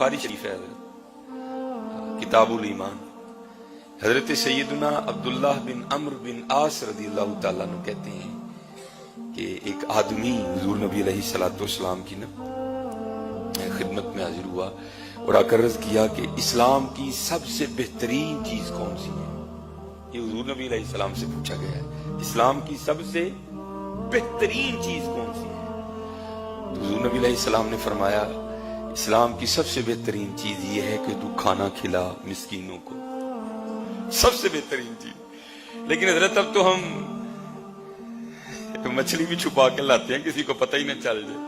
बुखारी शरीफ है किताबुल ईमान। हजरत सैयदना अब्दुल्लाह बिन अम्र बिन आस रज़ियल्लाहु ताला अन्हु कहते हैं कि एक आदमी हुजूर नबी अलैहिस्सलाम की खिदमत में हाजिर हुआ और आकर अर्ज किया कि इस्लाम की सबसे बेहतरीन चीज कौन सी है। ये हुजूर नबी अलैहिस्सलाम से पूछा गया है, इस्लाम की सबसे बेहतरीन चीज कौन सी है। तो हुजूर नबी अलैहिस्सलाम ने फरमाया, इस्लाम की सबसे बेहतरीन चीज ये है कि तू खाना खिला मिस्कीनों को, सबसे बेहतरीन चीज। लेकिन हजरत अब तो हम मछली भी छुपा के लाते हैं, किसी को पता ही न चल जाए।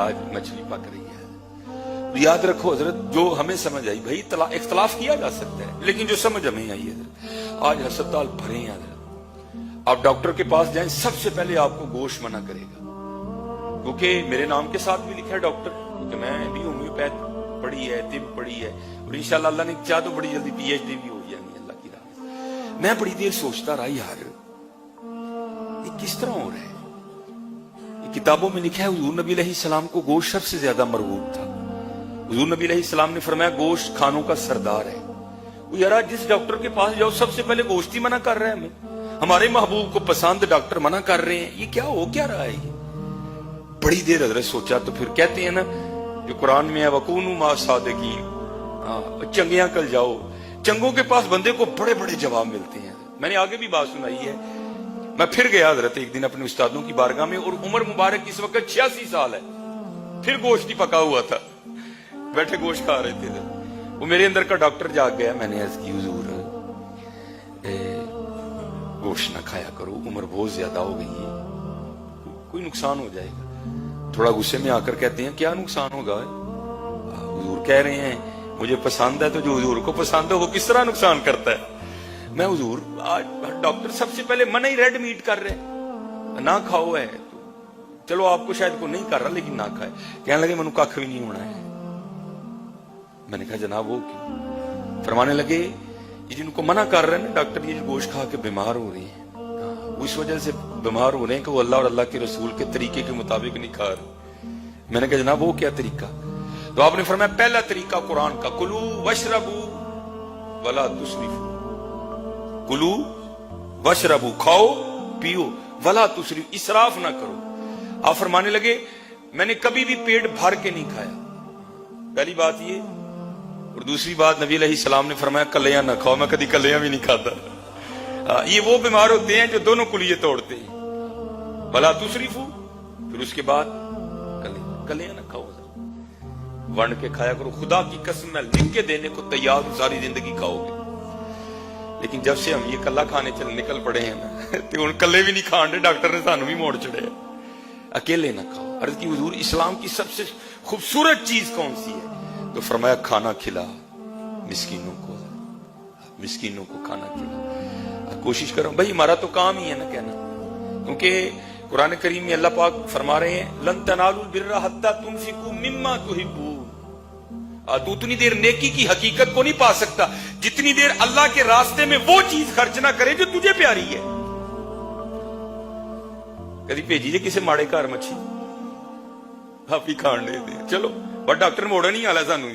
आज मछली पक रही है। याद रखो हजरत, जो हमें समझ आई, भाई इख्तलाफ किया जा सकता है, लेकिन जो समझ हमें आई है, आज अस्पताल भरे हैं हजरत। आप डॉक्टर के पास जाएं, सबसे पहले आपको गोश्त मना करेगा, क्योंकि मेरे नाम के साथ भी लिखा है डॉक्टर, क्योंकि मैं भी होम्योपैथ पढ़ी है, तिब पढ़ी है, और इंशाल्लाह अल्लाह ने चाह तो बड़ी जल्दी PhD भी हो जाएंगी अल्लाह की राह। मैं बड़ी देर सोचता रहा, यार ये किस तरह हो रहा है। ये किताबों में लिखा है हुजूर नबी अलैहिस्सलाम को गोश्त सबसे ज्यादा मरगूब था। हुजूर नबी अलैहिस्सलाम ने फरमाया गोश्त खानों का सरदार है। वो यार जिस डॉक्टर के पास जाओ सबसे पहले गोश्त ही मना कर रहा है हमें, हमारे महबूब को पसंद डॉक्टर मना कर रहे हैं, ये क्या हो क्या रहा है। ये बड़ी देर हजरत सोचा, तो फिर कहते हैं ना जो कुरान में है, वकूनु मा सादिकीन, चंगिया कल जाओ। चंगों के पास बंदे को बड़े बड़े जवाब मिलते हैं। मैंने आगे भी बात सुनाई है। मैं फिर गया हजरत एक दिन अपने उस्तादों की बारगाह में, और उम्र मुबारक इस वक्त 86 साल है, फिर गोश्त ही पका हुआ था, बैठे गोश्त खा रहे थे। वो मेरे अंदर का डॉक्टर जाग गया। मैंने अर्ज की, हुजूर गोश्त ना खाया करो, उम्र बहुत ज्यादा हो गई है, कोई नुकसान हो जाएगा। थोड़ा गुस्से में आकर कहते हैं, क्या नुकसान होगा। हुजूर कह रहे हैं मुझे पसंद है, तो जो हुजूर को पसंद है वो किस तरह नुकसान करता है। मैं हुजूर आज डॉक्टर सबसे पहले मना ही रेड मीट कर रहे, ना खाओ है, तो चलो आपको शायद को नहीं कर रहा, लेकिन ना खाए। कहने लगे मनु कख भी नहीं होना है। मैंने कहा जनाब वो क्यों। फरमाने लगे ये जिनको मना कर रहे हैं ना डॉक्टर, ये गोश्त खा के बीमार हो रहे हैं, उस वजह से बीमार हो रहे हैं कि वो अल्लाह और अल्लाह के रसूल के तरीके के मुताबिक नहीं खा रहे। मैंने कहा जनाब वो क्या तरीका। तो आपने फरमाया पहला तरीका कुरान का, कुलू वशरबू वला तुसरिफू, कुलू वशरबू, खाओ पियो, वला तुसरिफू, इसराफ ना करो। आप फरमाने लगे मैंने कभी भी पेट भर के नहीं खाया, पहली बात ये। और दूसरी बात नबी अलैहिस्सलाम ने फरमाया कलियां ना खाओ, मैं कभी कलियां भी नहीं खाता। ये वो बीमार होते हैं जो दोनों कुलिये तोड़ते हैं, भला तुसरीफू, फिर उसके बाद कलियां ना खाओ, वंड के खाया करो। खुदा की कसम मैं लिख के देने को तैयार हूं, सारी जिंदगी खाओगे। लेकिन जब से हम ये कल्ला खाने चल निकल पड़े हैं ना, तो उन कल्ले भी नहीं खाने, डॉक्टर ने सानू भी मोड़ चढ़े। अकेले ना खाओ। अर्ज की हुजूर इस्लाम की सबसे खूबसूरत चीज कौन सी है। तो फरमाया खाना खिला मिस्कीनों को, मिस्कीनों को खाना खिला। कोशिश करो भाई, हमारा तो काम ही है ना कहना, क्योंकि कुरान करीम में अल्लाह पाक फरमा रहे हैं लन तनालुल बिर्रा हत्ता तुनफिकू मिम्मा तुहिब्बून। तू उतनी देर नेकी की हकीकत को नहीं पा सकता जितनी देर अल्लाह के रास्ते में वो चीज खर्च ना करे जो तुझे प्यारी है। कभी भेजी जे किसी माड़े घर मच्छी आप ही खान दे, चलो बट डॉक्टर मोड़ा नहीं आला सानू।